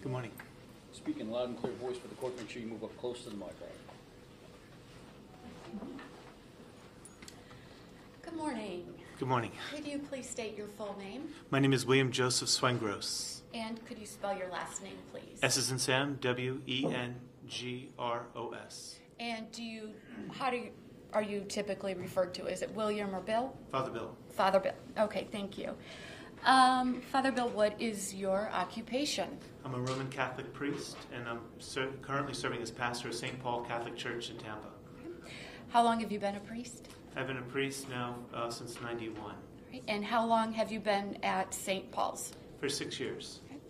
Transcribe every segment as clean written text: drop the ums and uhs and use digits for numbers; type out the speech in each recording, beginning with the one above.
Good morning. Speak in loud and clear voice for the court. Make sure you move up close to the mic. Good morning. Good morning. Could you please state your full name? My name is William Joseph Swengros. And could you spell your last name, please? S as in Sam, Wengros. And are you typically referred to? Is it William or Bill? Father Bill. Father Bill. Okay, thank you. Father Bill, what is your occupation? I'm a Roman Catholic priest, and I'm currently serving as pastor of St. Paul Catholic Church in Tampa. Okay. How long have you been a priest? I've been a priest now since '91. Right. And how long have you been at St. Paul's? For 6 years. Okay.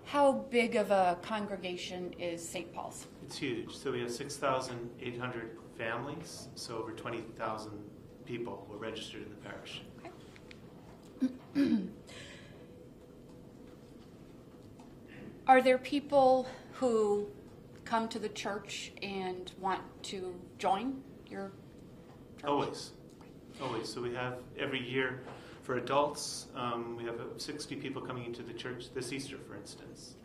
How big of a congregation is St. Paul's? It's huge. So we have 6,800 families, so over 20,000 people were registered in the parish. Okay. Are there people who come to the church and want to join your church? Always. So we have every year for adults, we have 60 people coming into the church this Easter, for instance,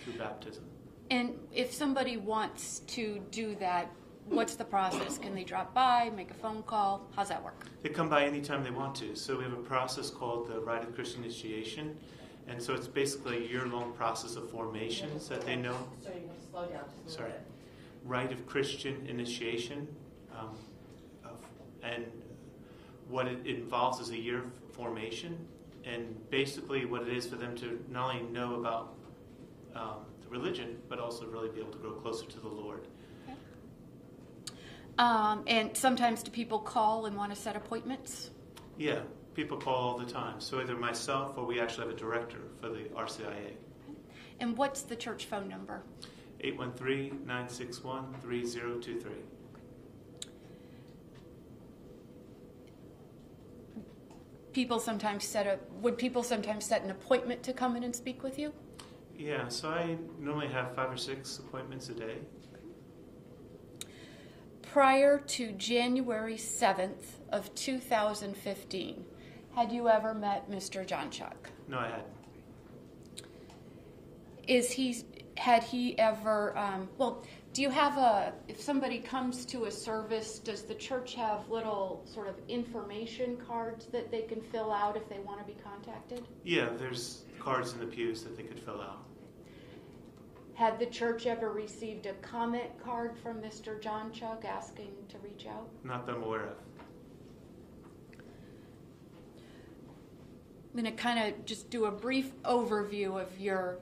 through baptism. And if somebody wants to do that, what's the process? Can they drop by, make a phone call? How's that work? They come by anytime they want to. So we have a process called the Rite of Christian Initiation. And so it's basically a year-long process of formations that they know. Sorry, you want to slow down just a little bit. Rite of Christian Initiation. And what it involves is a year of formation. And basically what it is for them to not only know about the religion, but also really be able to grow closer to the Lord. And sometimes do people call and want to set appointments? Yeah, people call all the time. So either myself or we actually have a director for the RCIA. And what's the church phone number? 813-961-3023. Would people sometimes set an appointment to come in and speak with you? Yeah, so I normally have 5 or 6 appointments a day. Prior to January 7th of 2015, had you ever met Mr. Jonchuck? No, I hadn't. Had he ever, do you have if somebody comes to a service, does the church have little sort of information cards that they can fill out if they want to be contacted? Yeah, there's cards in the pews that they could fill out. Had the church ever received a comment card from Mr. Jonchuck asking to reach out? Not that I'm aware of. I'm going to kind of just do a brief overview of your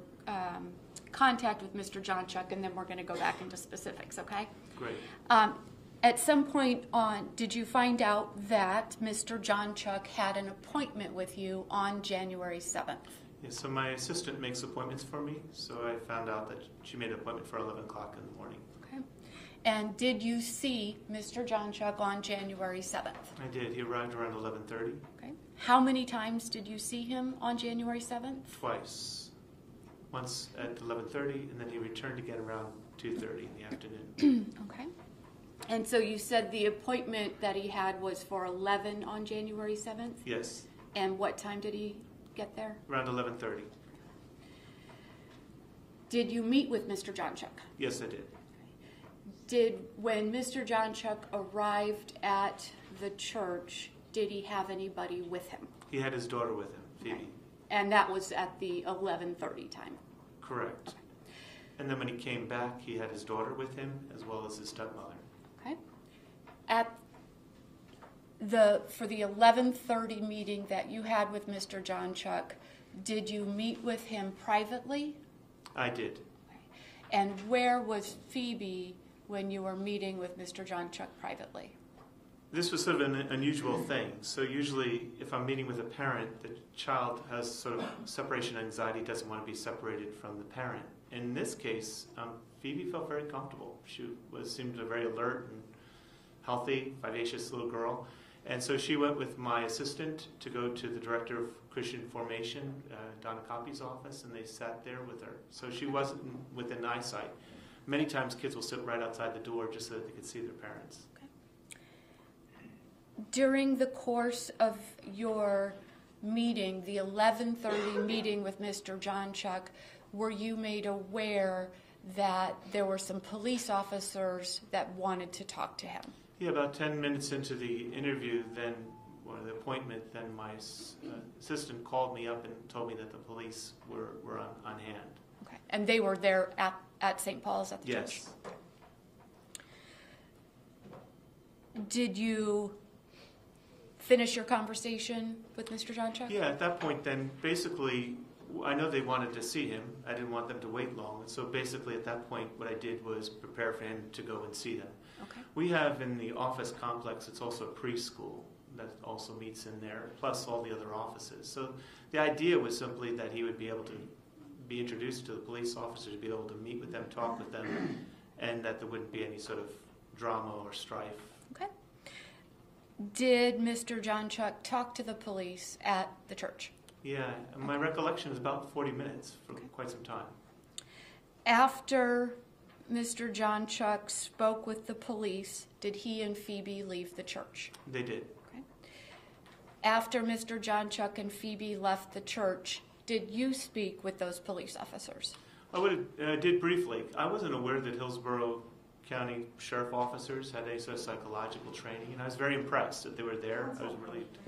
contact with Mr. Jonchuck, and then we're going to go back into specifics, okay? Great. At some point did you find out that Mr. Jonchuck had an appointment with you on January 7th? Yeah, so my assistant makes appointments for me, so I found out that she made an appointment for 11 o'clock in the morning. Okay. And did you see Mr. Jonchuck on January 7th? I did. He arrived around 11:30. Okay. How many times did you see him on January 7th? Twice. Once at 11:30, and then he returned again around 2:30 in the afternoon. Okay. And so you said the appointment that he had was for 11 on January 7th? Yes. And what time did he get there? Around 11:30. Did you meet with Mr. Jonchuck? Yes, I did. When Mr. Jonchuck arrived at the church, did he have anybody with him? He had his daughter with him, Phoebe. Okay. And that was at the 11:30 time? Correct. And then when he came back, he had his daughter with him, as well as his stepmother. Okay. For the 11:30 meeting that you had with Mr. Jonchuck, did you meet with him privately? I did. Okay. And where was Phoebe when you were meeting with Mr. Jonchuck privately? This was sort of an unusual thing. So usually if I'm meeting with a parent, the child has sort of separation anxiety, doesn't want to be separated from the parent. In this case, Phoebe felt very comfortable. She seemed a very alert and healthy, vivacious little girl. And so she went with my assistant to go to the director of Christian Formation, Donna Copy's office, and they sat there with her. So she wasn't within eyesight. Many times kids will sit right outside the door just so that they could see their parents. Okay. During the course of your meeting, the 11:30 meeting with Mr. Jonchuck, were you made aware that there were some police officers that wanted to talk to him? Yeah, about 10 minutes into the interview, then, or the appointment, then my assistant called me up and told me that the police were on hand. Okay. And they were there at St. Paul's at the church? Yes. Did you finish your conversation with Mr. Jonchuck? Yeah, at that point then, basically, I know they wanted to see him. I didn't want them to wait long. And so basically at that point, what I did was prepare for him to go and see them. Okay. We have in the office complex, it's also a preschool that also meets in there, plus all the other offices. So the idea was simply that he would be able to be introduced to the police officers, be able to meet with them, talk with them, and that there wouldn't be any sort of drama or strife. Okay. Did Mr. Jonchuck talk to the police at the church? Yeah, my recollection is about 40 minutes for quite some time. After Mr. Jonchuck spoke with the police, did he and Phoebe leave the church? They did. Okay. After Mr. Jonchuck and Phoebe left the church, did you speak with those police officers? I did briefly. I wasn't aware that Hillsborough County Sheriff officers had any sort of psychological training, and I was very impressed that they were there. I was relieved.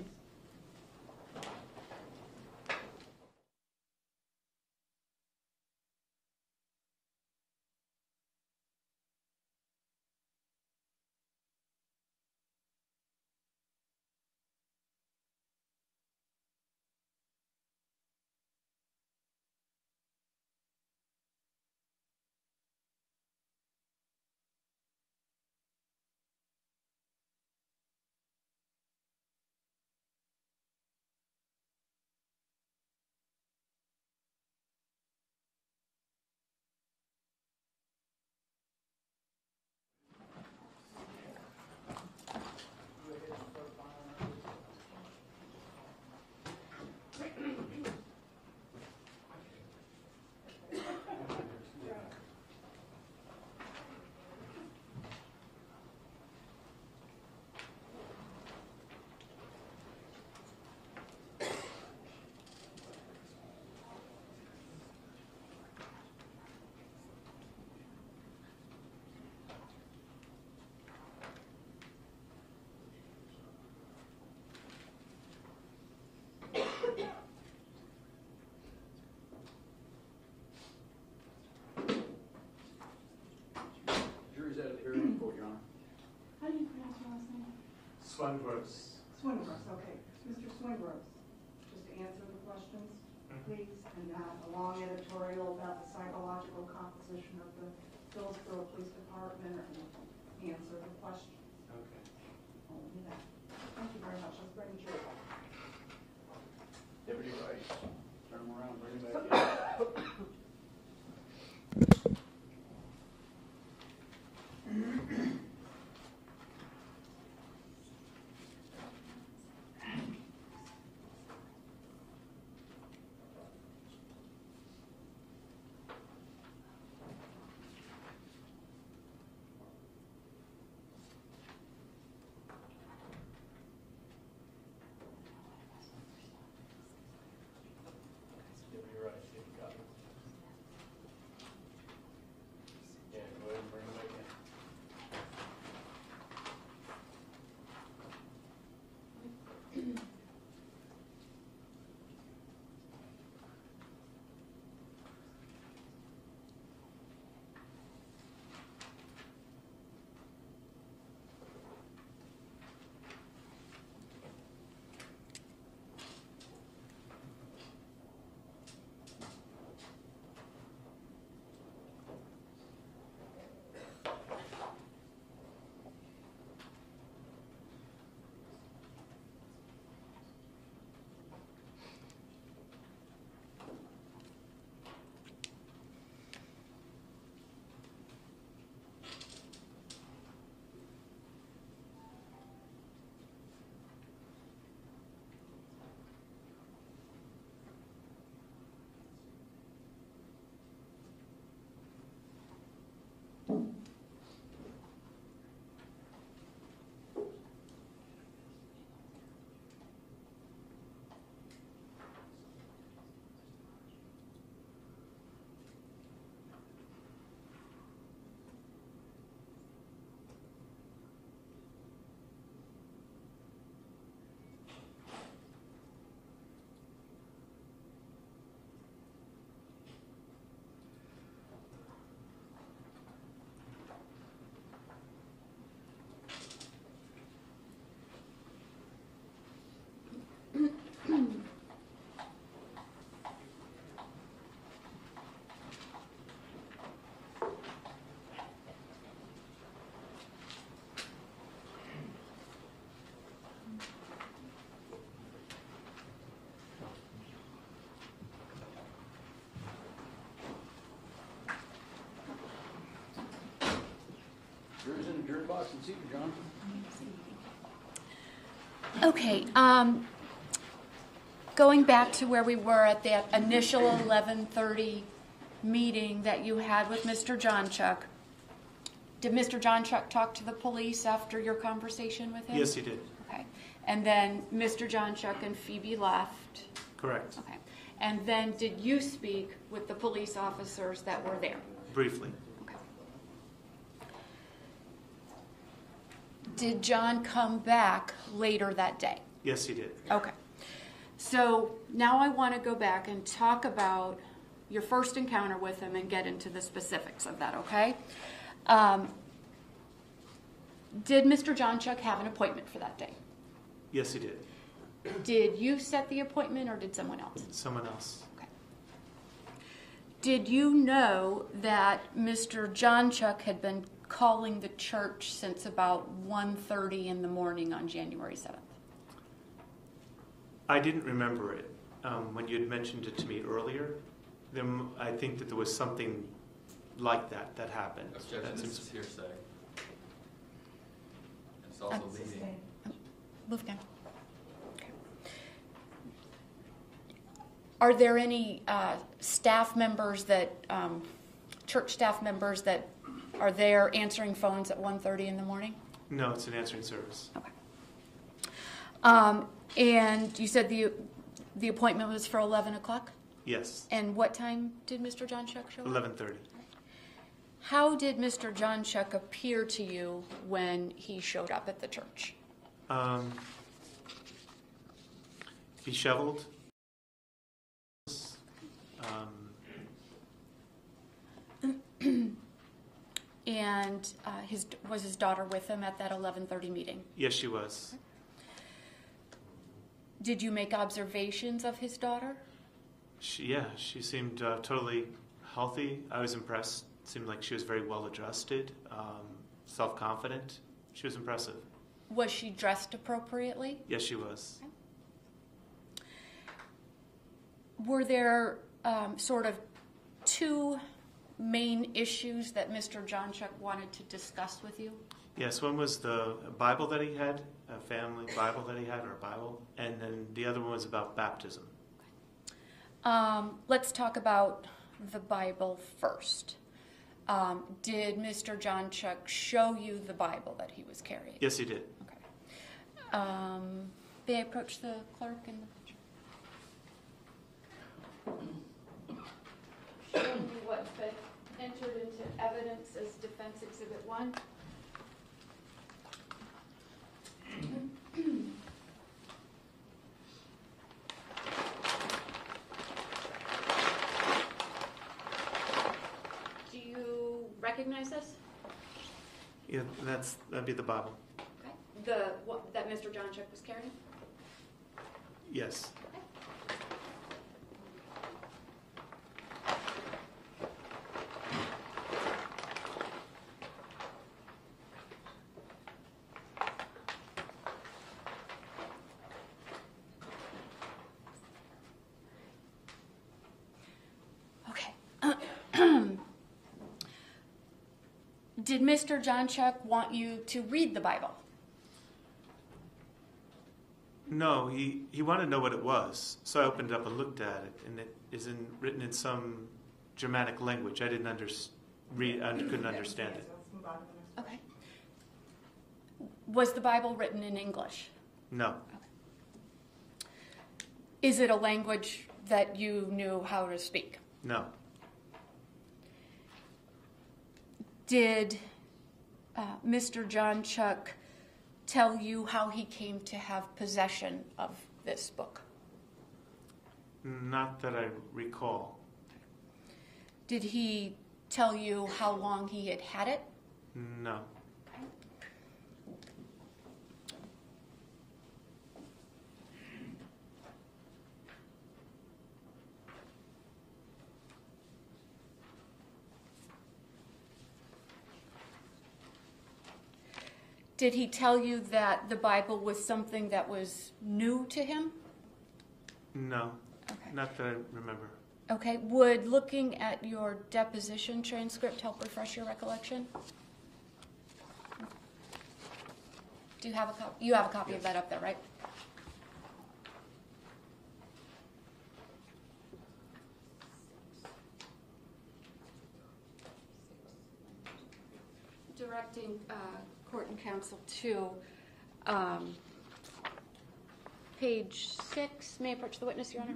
Jury's out of the hearing report, Your Honor. How do you pronounce your last name? Swinburne. Swinburne, okay. Mr. Swinburne, just to answer the questions, please, and a long editorial about the psychological composition of the Hillsborough Police Department, and answer the questions. Okay. Only that. Thank you very much. Let's bring the jury back. Deputy Rice, turn him around, bring him back in. Question seeker, John. Okay, going back to where we were at that initial 11:30 meeting that you had with Mr. Jonchuck, did Mr. Jonchuck talk to the police after your conversation with him? Yes, he did. Okay, and then Mr. Jonchuck and Phoebe left. Correct. Okay, and then did you speak with the police officers that were there? Briefly. Okay. Did John come back later that day? Yes, he did. Okay. So now I want to go back and talk about your first encounter with him and get into the specifics of that, okay? Did Mr. Jonchuck have an appointment for that day? Yes, he did. Did you set the appointment or did someone else? Someone else. Okay. Did you know that Mr. Jonchuck had been calling the church since about 1:30 in the morning on January 7th? I didn't remember it. When you had mentioned it to me earlier, I think that there was something like that happened. Objection, That this seems- is hearsay. It's also leading. Move down. Okay. Are there any staff members that, church staff members that are there answering phones at 1:30 in the morning? No, it's an answering service. Okay. And you said the appointment was for 11 o'clock? Yes, And what time did Mr. Jonchuck show up? 11:30. How did Mr. Jonchuck appear to you when he showed up at the church? Disheveled. And was his daughter with him at that 11:30 meeting? Yes, she was. Did you make observations of his daughter? She seemed totally healthy. I was impressed. Seemed like she was very well adjusted, self-confident. She was impressive. Was she dressed appropriately? Yes, she was. Were there sort of two main issues that Mr. Jonchuck wanted to discuss with you? Yes, one was the Bible that he had, a family Bible that he had, or a Bible, and then the other one was about baptism. Let's talk about the Bible first. Did Mr. Jonchuck show you the Bible that he was carrying? Yes, he did. Okay. May I approach the clerk and the picture? Showing you what's been entered into evidence as Defense Exhibit 1. Do you recognize this? Yeah, that'd be the Bible. Okay. That Mr. Jonchuck was carrying? Yes. Did Mr. Jonchuck want you to read the Bible? No, he wanted to know what it was, so I opened it up and looked at it, and it is written in some Germanic language. I didn't couldn't understand it. Okay. Was the Bible written in English? No. Is it a language that you knew how to speak? No. Did Mr. Jonchuck tell you how he came to have possession of this book? Not that I recall. Did he tell you how long he had had it? No. Did he tell you that the Bible was something that was new to him? No. Okay. Not that I remember. Okay. Would looking at your deposition transcript help refresh your recollection? Do you have a copy? You have a copy of that up there, right? Directing court and counsel to page 6. May I approach the witness, Your Honor?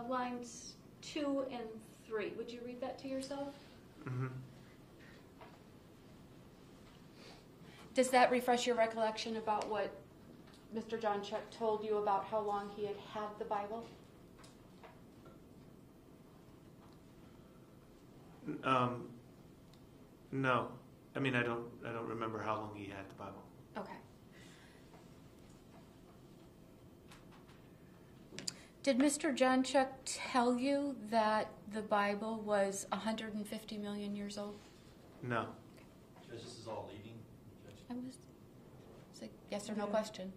Lines 2 and 3. Would you read that to yourself? Mm-hmm. Does that refresh your recollection about what Mr. Jonchuck told you about how long he had the Bible? No. I mean, I don't remember how long he had the Bible. Okay. Did Mr. Jonchuck tell you that the Bible was 150 million years old? No. Judge, this is all leading. It's a yes or no question.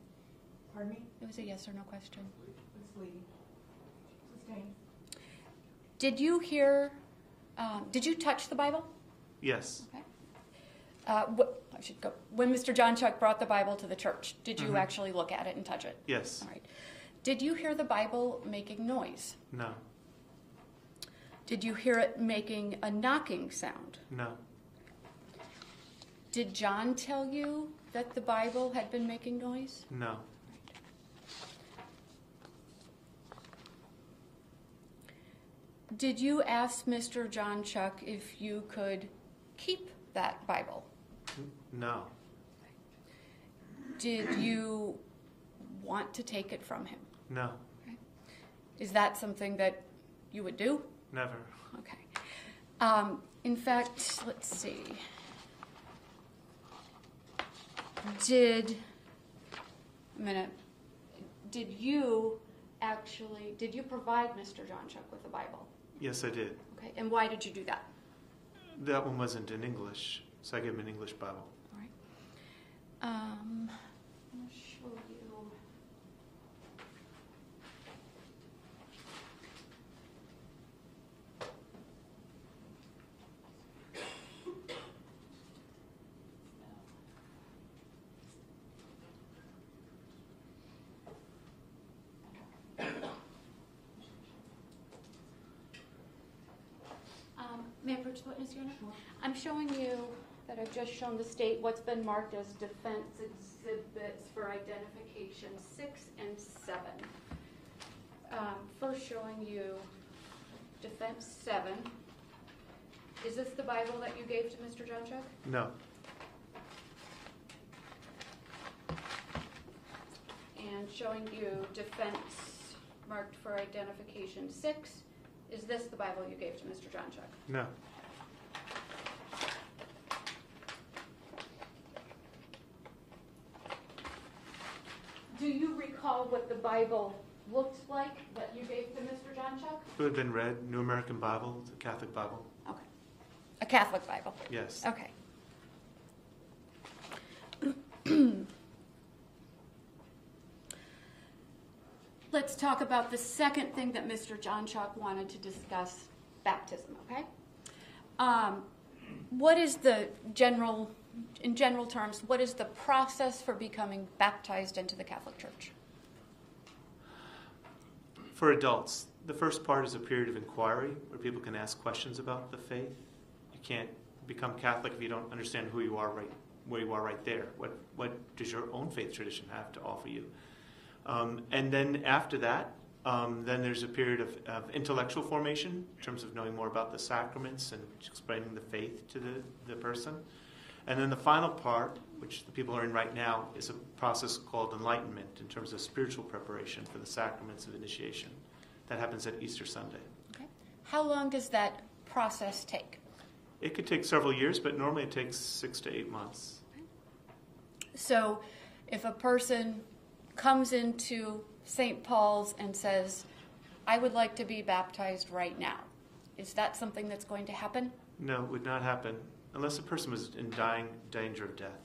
Pardon me? It was a yes or no question. It's leading. Sustained. Did you hear, did you touch the Bible? Yes. Okay. I should go. When Mr. Jonchuck brought the Bible to the church, did you actually look at it and touch it? Yes. All right. Did you hear the Bible making noise? No. Did you hear it making a knocking sound? No. Did John tell you that the Bible had been making noise? No. Did you ask Mr. Jonchuck if you could keep that Bible? No. Did you want to take it from him? No. Is that something that you would do? Never. Okay. In fact, let's see. Did you provide Mr. Jonchuck with the Bible? Yes, I did. Okay, and why did you do that? That one wasn't in English, so I gave him an English Bible. All right. I'll show you. May I approach the witness, Your Honor? I'm showing you that I've just shown the state what's been marked as defense exhibits for identification 6 and 7. First showing you defense 7. Is this the Bible that you gave to Mr. Jonchuck? No. And showing you defense marked for identification 6. Is this the Bible you gave to Mr. Jonchuck? No. Do you recall what the Bible looked like that you gave to Mr. Jonchuck? It would have been read, New American Bible, the Catholic Bible. Okay. A Catholic Bible? Yes. Okay. Let's talk about the second thing that Mr. Jonchuck wanted to discuss, baptism, okay? What is in general terms, what is the process for becoming baptized into the Catholic Church? For adults, the first part is a period of inquiry where people can ask questions about the faith. You can't become Catholic if you don't understand who you are where you are right there. What does your own faith tradition have to offer you? And then after that, then there's a period of intellectual formation in terms of knowing more about the sacraments and explaining the faith to the person. And then the final part, which the people are in right now, is a process called enlightenment in terms of spiritual preparation for the sacraments of initiation. That happens at Easter Sunday. Okay. How long does that process take? It could take several years, but normally it takes 6 to 8 months. So if a person comes into St. Paul's and says, I would like to be baptized right now, is that something that's going to happen? No, it would not happen unless the person was in dying danger of death.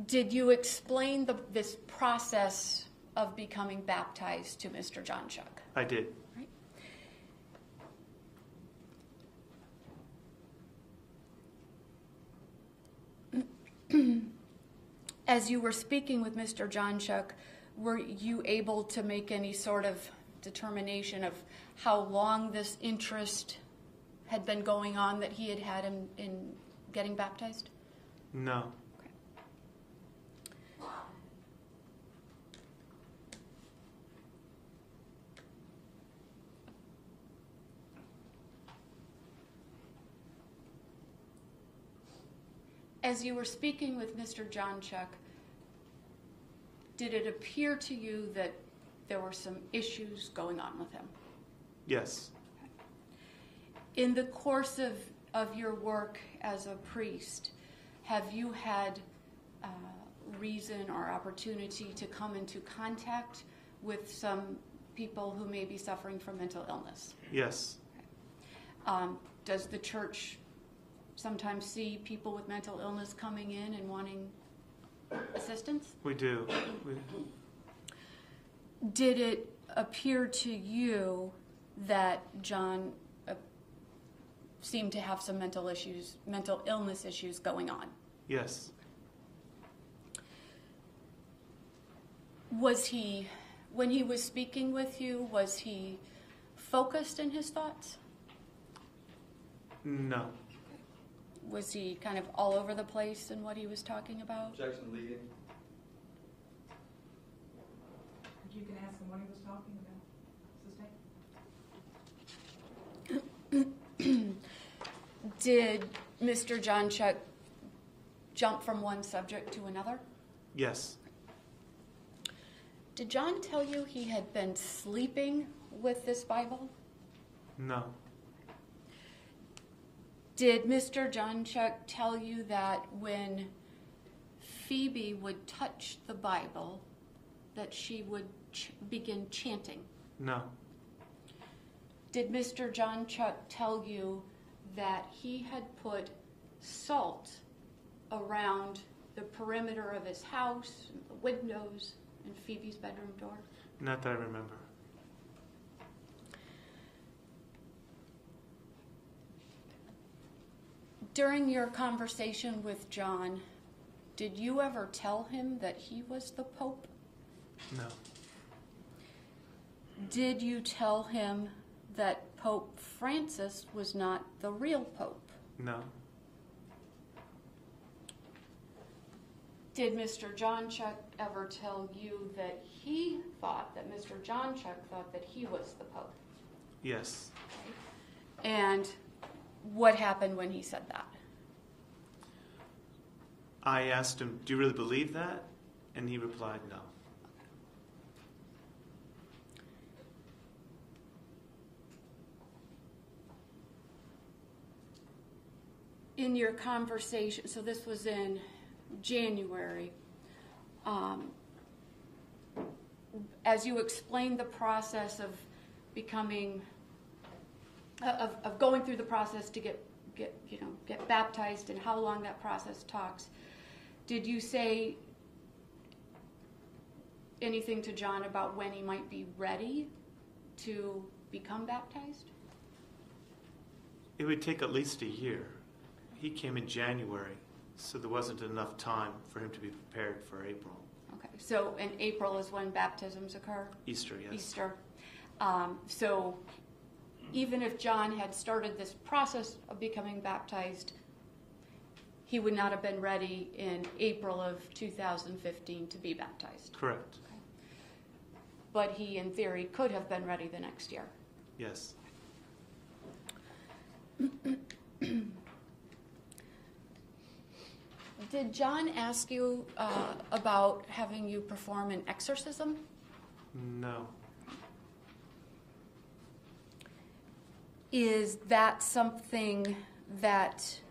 Did you explain this process of becoming baptized to Mr. Jonchuck? I did. Right. As you were speaking with Mr. Jonchuck, were you able to make any sort of determination of how long this interest had been going on that he had had in getting baptized? No. Okay. As you were speaking with Mr. Jonchuck, did it appear to you that there were some issues going on with him? Yes. In the course of your work as a priest, have you had reason or opportunity to come into contact with some people who may be suffering from mental illness? Yes. Does the church sometimes see people with mental illness coming in and wanting assistance? We do. Did it appear to you that John seemed to have some mental illness issues going on? Yes. Was he, when he was speaking with you, was he focused in his thoughts? No. Was he kind of all over the place in what he was talking about? Objection leading. You can ask him what he was talking about. Did Mr. Jonchuck jump from one subject to another? Yes. Did John tell you he had been sleeping with this Bible? No. Did Mr. Jonchuck tell you that when Phoebe would touch the Bible, that she would begin chanting? No. Did Mr. Jonchuck tell you that he had put salt around the perimeter of his house, the windows, and Phoebe's bedroom door? Not that I remember. During your conversation with John, did you ever tell him that he was the Pope? No. Did you tell him that Pope Francis was not the real Pope? No. Did Mr. Jonchuck ever tell you that he thought that Mr. Jonchuck thought that he was the Pope? Yes. And what happened when he said that? I asked him, "Do you really believe that?" And he replied, "No." In your conversation, so this was in January, as you explained the process of becoming, of going through the process to get baptized and how long that process talks, did you say anything to John about when he might be ready to become baptized? It would take at least a year. He came in January, so there wasn't enough time for him to be prepared for April. Okay, so in April is when baptisms occur? Easter, yes. Easter. So even if John had started this process of becoming baptized, he would not have been ready in April of 2015 to be baptized. Correct. Okay. But he, in theory, could have been ready the next year. Yes. Did John ask you about having you perform an exorcism? No. Is that something that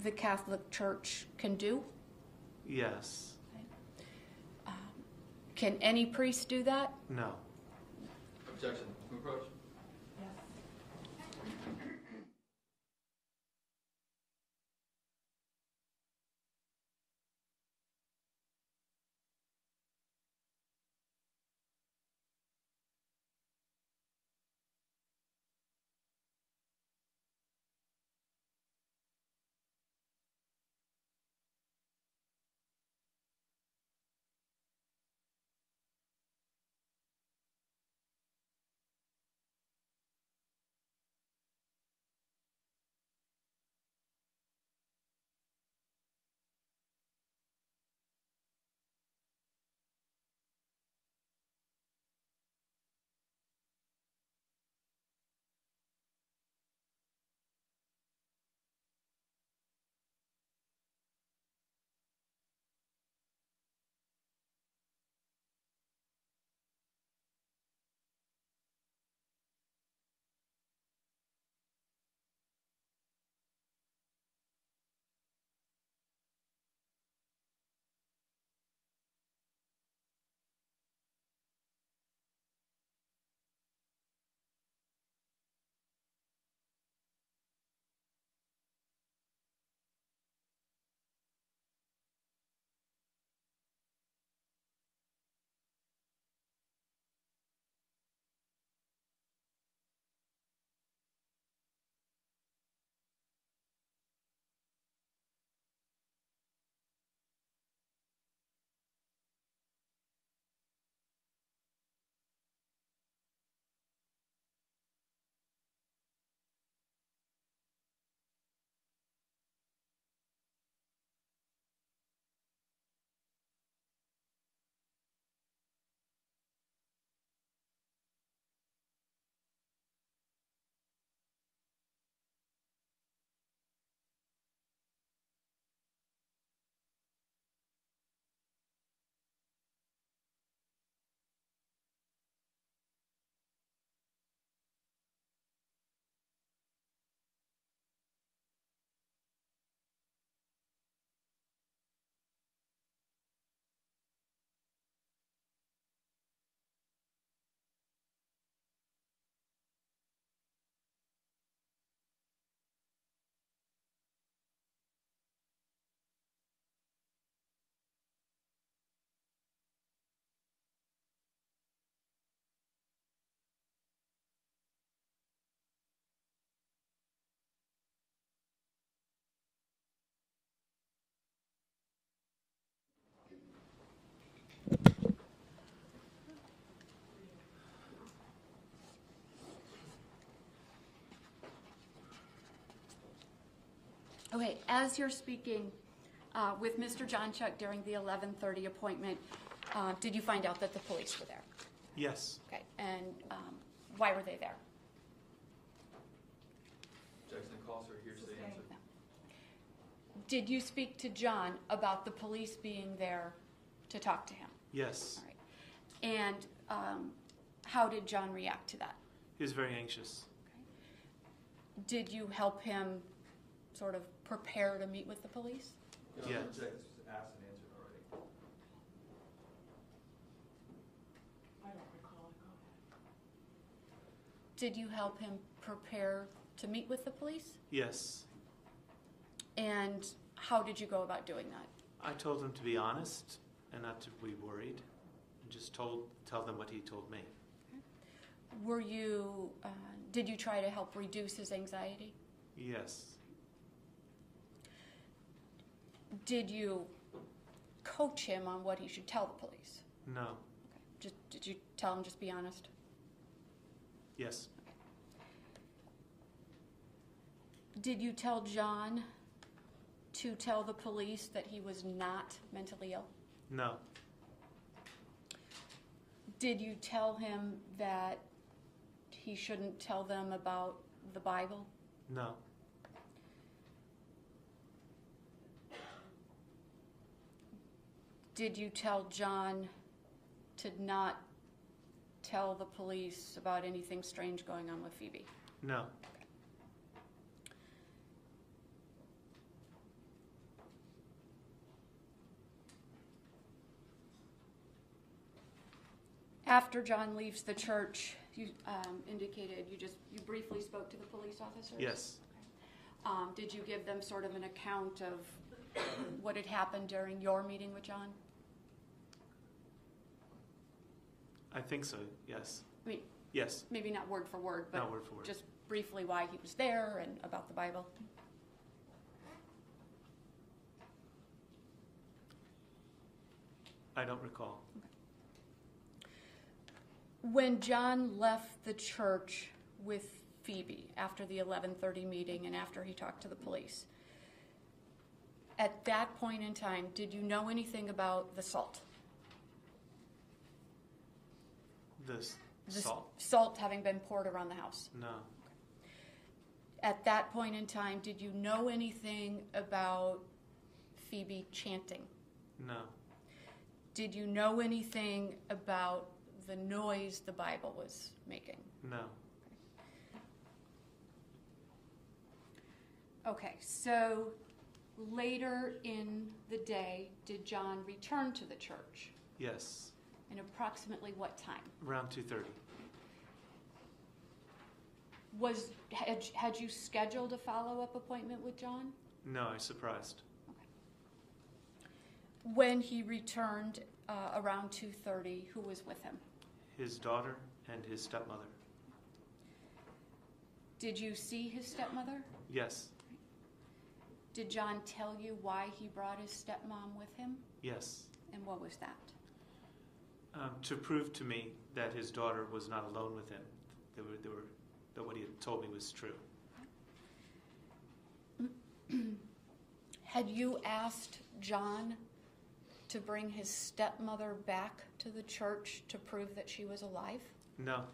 the Catholic Church can do? Yes. Can any priest do that? No. Objection. Approach. Okay, as you're speaking with Mr. Jonchuck during the 11:30 appointment, did you find out that the police were there? Yes. Okay, and why were they there? Objection, calls for hearsay answer. No. Did you speak to John about the police being there to talk to him? Yes. All right. And how did John react to that? He was very anxious. Okay. Did you help him sort of prepare to meet with the police? Yeah. Objection, this was asked and answered already. I don't recall it. Go ahead. Did you help him prepare to meet with the police? Yes. And how did you go about doing that? I told him to be honest and not to be worried. And just tell them what he told me. Were you, did you try to help reduce his anxiety? Yes. Did you coach him on what he should tell the police? No. Okay. Did you tell him just be honest? Yes. Did you tell John to tell the police that he was not mentally ill? No. Did you tell him that he shouldn't tell them about the Bible? No. Did you tell John to not tell the police about anything strange going on with Phoebe? No. After John leaves the church, you indicated you briefly spoke to the police officers? Yes. Okay. Did you give them sort of an account of what had happened during your meeting with John? I think so, yes. I mean, Yes. maybe not word for word, but Not word for word. just briefly why he was there and about the Bible. I don't recall. When John left the church with Phoebe after the 11:30 meeting and after he talked to the police, at that point in time, did you know anything about the salt? This The salt? salt having been poured around the house. No. At that point in time, did you know anything about Phoebe chanting? No. Did you know anything about the noise the Bible was making? No. Okay, so later in the day, did John return to the church? Yes. And approximately what time? Around 2:30. Had you scheduled a follow-up appointment with John? No, I was surprised. Okay. When he returned around 2:30, who was with him? His daughter and his stepmother. Did you see his stepmother? Yes. Did John tell you why he brought his stepmom with him? Yes. And what was that? To prove to me that his daughter was not alone with him. That what he had told me was true. Had you asked John to bring his stepmother back to the church to prove that she was alive? No.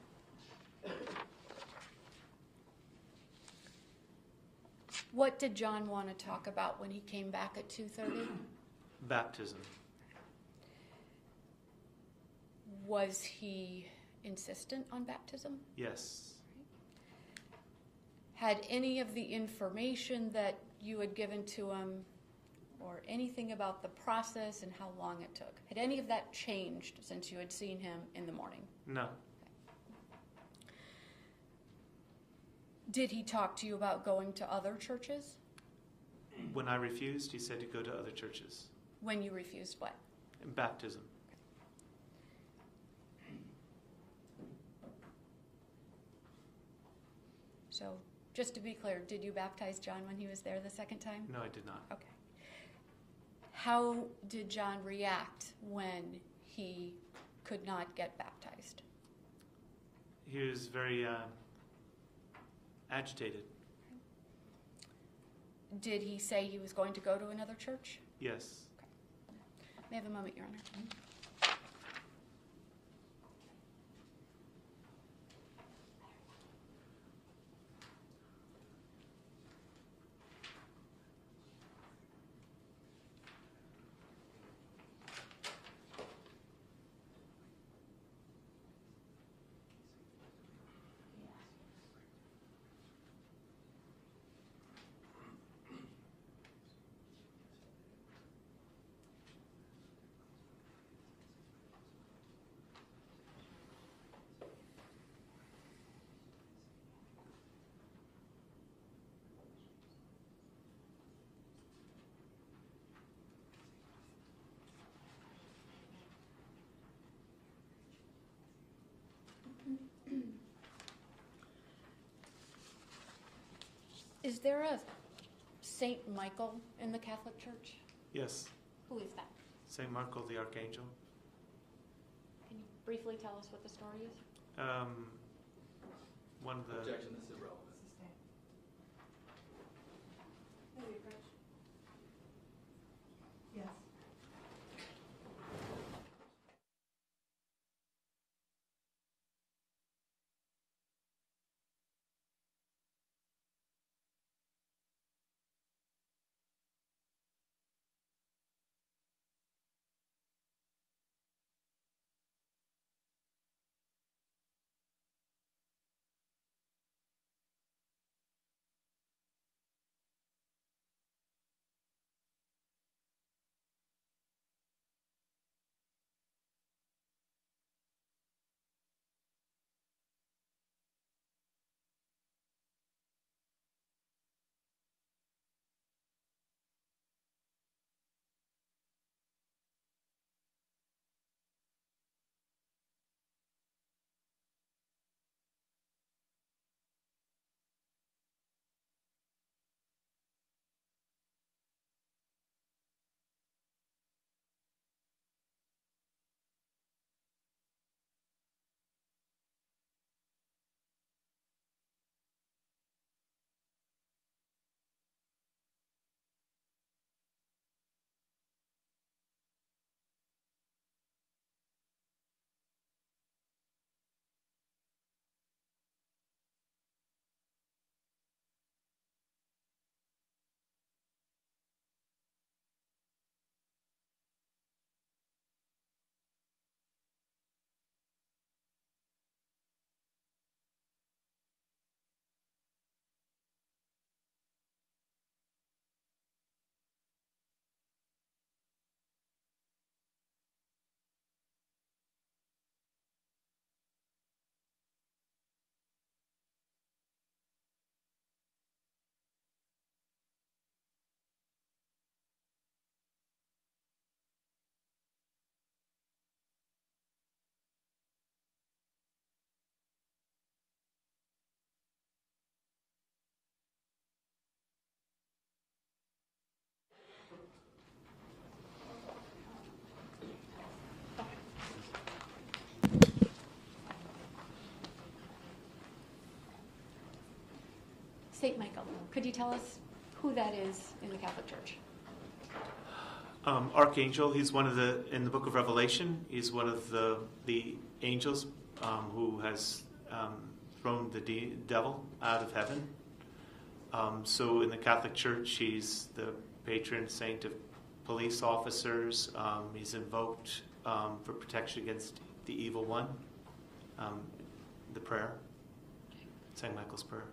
What did John want to talk about when he came back at 2:30? Baptism. Was he insistent on baptism? Yes. Had any of the information that you had given to him or anything about the process and how long it took, had any of that changed since you had seen him in the morning? No. Did he talk to you about going to other churches? When I refused, he said to go to other churches. When you refused what? Baptism. So, just to be clear, did you baptize John when he was there the second time? No, I did not. Okay. How did John react when he could not get baptized? He was very agitated. Did he say he was going to go to another church? Yes. May I have a moment, Your Honor? Is there a Saint Michael in the Catholic Church? Yes. Who is that? Saint Michael the Archangel. Can you briefly tell us what the story is? One of the Objection, this is irrelevant. Yes. Saint Michael. Could you tell us who that is in the Catholic Church? Archangel. He's one of in the Book of Revelation. He's one of the angels who has thrown the devil out of heaven. So in the Catholic Church, he's the patron saint of police officers. He's invoked for protection against the evil one. The prayer, St. Michael's prayer.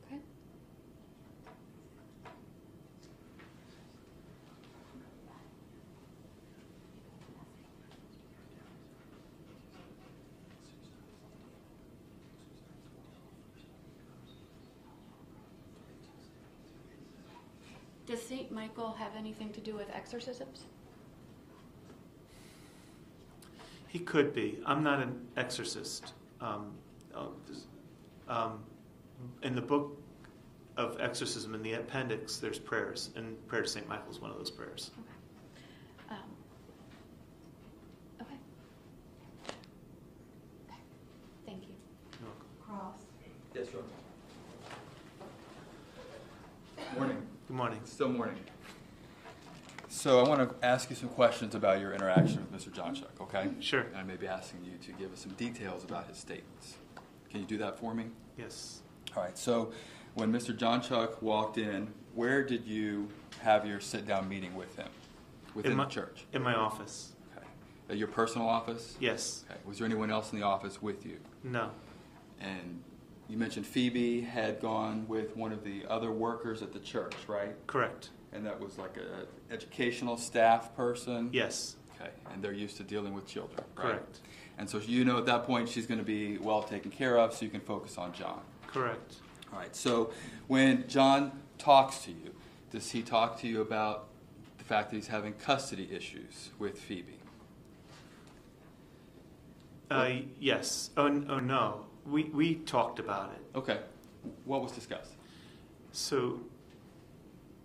Okay. Does St. Michael have anything to do with exorcisms? He could be. I'm not an exorcist. In the book of exorcism, in the appendix, there's prayers, and prayer to St. Michael is one of those prayers. Okay. Okay. Thank you. You're welcome. Cross. Yes, Your Honor. Morning. Good morning. Still morning. So I want to ask you some questions about your interaction with Mr. Jonchuck, okay? Sure. And I may be asking you to give us some details about his statements. Can you do that for me? Yes. All right, so when Mr. Jonchuck walked in, where did you have your sit-down meeting with him? Within the church? In my office. Okay. At your personal office? Yes. Okay. Was there anyone else in the office with you? No. And you mentioned Phoebe had gone with one of the other workers at the church, right? Correct. And that was like an educational staff person? Yes. Okay, and they're used to dealing with children, right? Correct. And so you know at that point she's going to be well taken care of, so you can focus on John. Correct. All right, so when John talks to you, does he talk to you about the fact that he's having custody issues with Phoebe? Yes. Oh no. We talked about it. Okay. What was discussed? So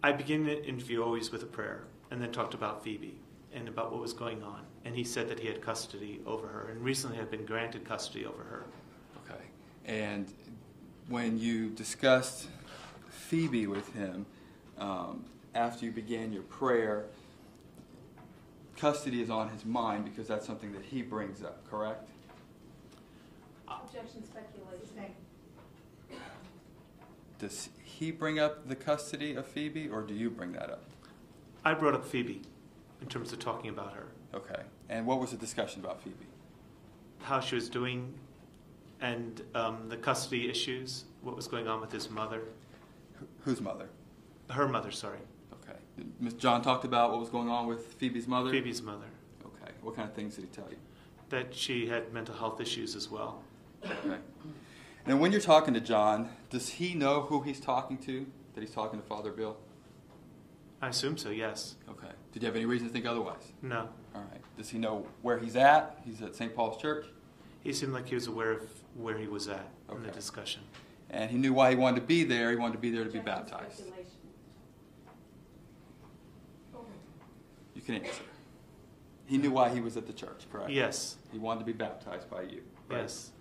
I begin the interview always with a prayer and then talked about Phoebe and about what was going on. And he said that he had custody over her and recently had been granted custody over her. Okay. And when you discussed Phoebe with him, after you began your prayer, custody is on his mind because that's something that he brings up, correct? Objection, speculation. Does he bring up the custody of Phoebe, or do you bring that up? I brought up Phoebe in terms of talking about her, Okay. And what was the discussion about Phoebe? how she was doing, and the custody issues, what was going on with his mother. Whose mother? Her mother, sorry. Okay. Mr. John talked about what was going on with Phoebe's mother? Phoebe's mother. Okay. What kind of things did he tell you? That she had mental health issues as well. Okay. Now, when you're talking to John, does he know who he's talking to? That he's talking to Father Bill? I assume so, yes. Okay. Did you have any reason to think otherwise? No. All right. Does he know where he's at? He's at St. Paul's Church? He seemed like he was aware of where he was at in the Okay. discussion. And he knew why he wanted to be there. He wanted to be there to be Objection, baptized. speculation. You can answer. He knew why he was at the church, correct? Yes. He wanted to be baptized by you, right? Yes.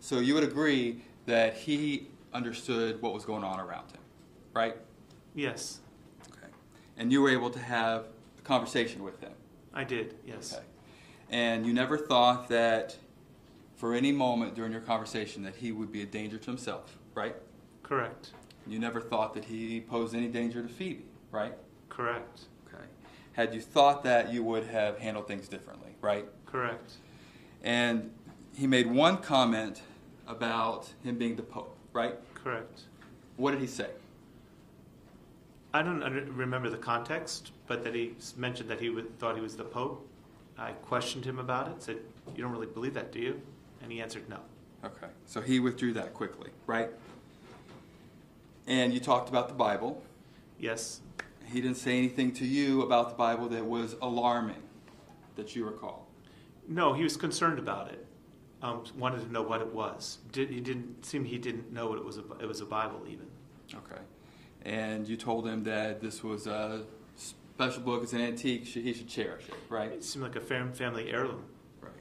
So you would agree that he understood what was going on around him, right? Yes. Okay. And you were able to have a conversation with him. I did, yes. Okay. And you never thought that for any moment during your conversation that he would be a danger to himself, right? Correct. You never thought that he posed any danger to Phoebe, right? Correct. Okay. Had you thought that, you would have handled things differently, right? Correct. And he made one comment about him being the Pope, right? Correct. What did he say? I don't remember the context, but that he mentioned that he thought he was the Pope. I questioned him about it, said, "You don't really believe that, do you?" And he answered no. Okay. So he withdrew that quickly, right? And you talked about the Bible. Yes. He didn't say anything to you about the Bible that was alarming, that you recall. No, he was concerned about it. Wanted to know what it was. He didn't know what it was. It was a Bible even. Okay. And you told him that this was a special book, it's an antique, he should cherish it, right? It seemed like a family heirloom. Right.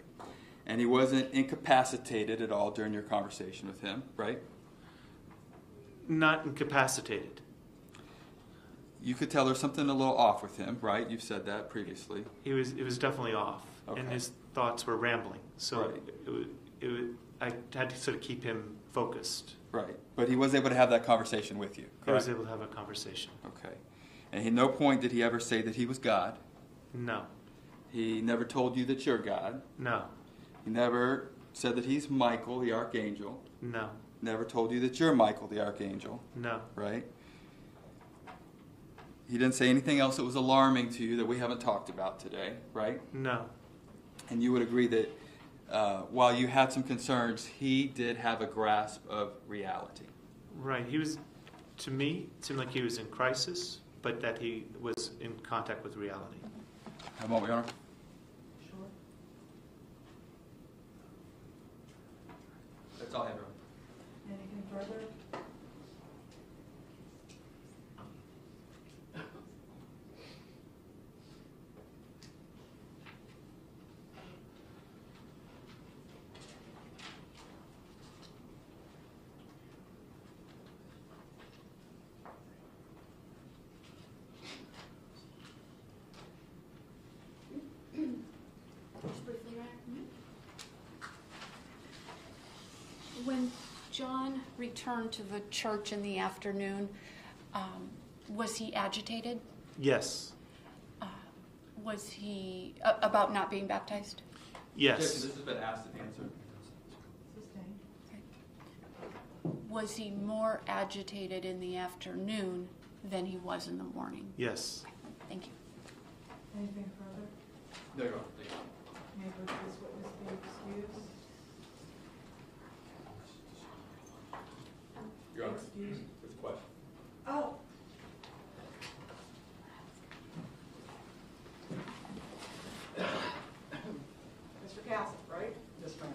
And he wasn't incapacitated at all during your conversation with him, right? Not incapacitated. You could tell there's something a little off with him, right? You've said that previously. It was definitely off, and Okay. his thoughts were rambling. So Right. I had to sort of keep him focused. Right. But he was able to have that conversation with you, I was correct? able to have a conversation. Okay. And at no point did he ever say that he was God. No. He never told you that you're God. No. He never said that he's Michael, the archangel. No. Never told you that you're Michael, the archangel, No. right? He didn't say anything else that was alarming to you that we haven't talked about today, right? No. And you would agree that while you had some concerns, he did have a grasp of reality. Right. To me, it seemed like he was in crisis, but that he was in contact with reality. Have a moment, Your Honor. Sure. That's all I have, Your Honor. Anything further? John returned to the church in the afternoon, was he agitated? Yes. Was he about not being baptized? Yes. This has been asked and answered. Was he more agitated in the afternoon than he was in the morning? Yes. Thank you. Anything further? No, you're on. Thank you. May this witness be excused? You're on. Excused. There's a question. Oh. Mr. Castle, right? Yes, ma'am.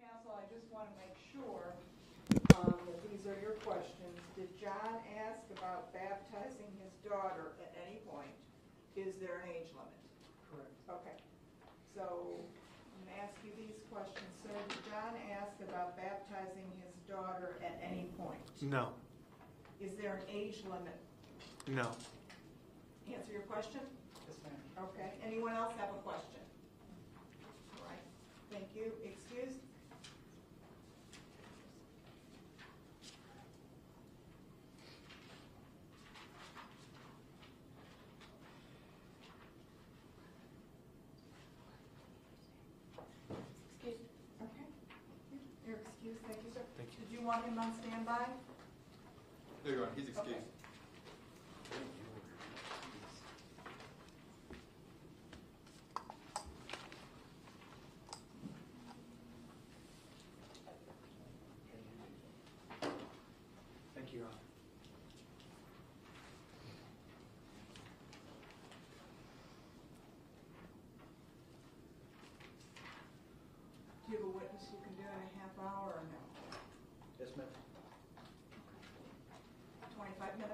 Counsel, I just want to make sure that these are your questions. Did John ask about baptizing his daughter at any point? Is there an age limit? Correct. Okay. So I'm going to ask you these questions, sir. Did John ask about baptizing his daughter at any point? No. Is there an age limit? No. Answer your question? Yes, ma'am. Okay. Anyone else have a question? All right. Thank you. Excused? Excuse. Okay. You're excused. Thank you, sir. Thank you. Did you want him on standby? No, you're on. He's excused. Okay. Thank you, Your Honor. Do you have a witness who can do it in a half hour or no? Yes, ma'am. 25 minutes?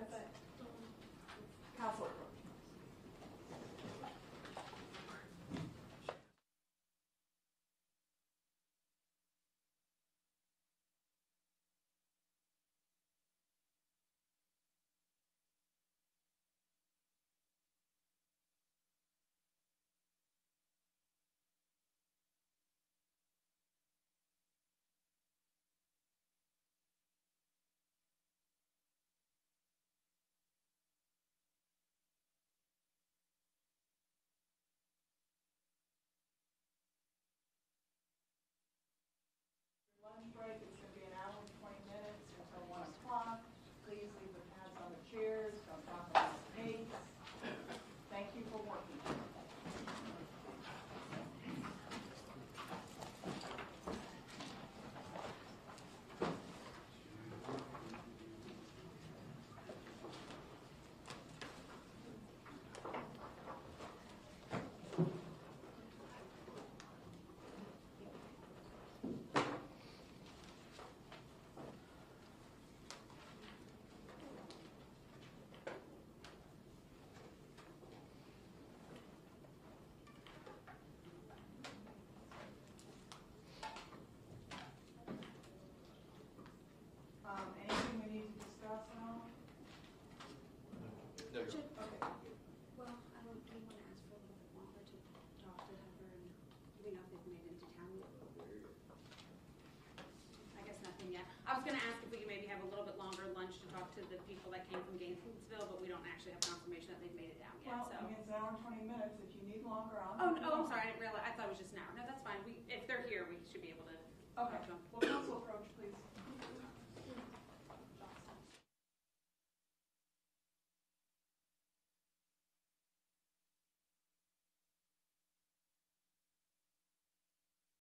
yet. I was gonna ask if we could maybe have a little bit longer lunch to talk to the people that came from Gainesville, but we don't actually have confirmation that they've made it down yet, Well, so. I mean, it's an hour and 20 minutes. If you need longer, I'll. Oh, I'm sorry, I didn't realize, I thought it was just an hour. No,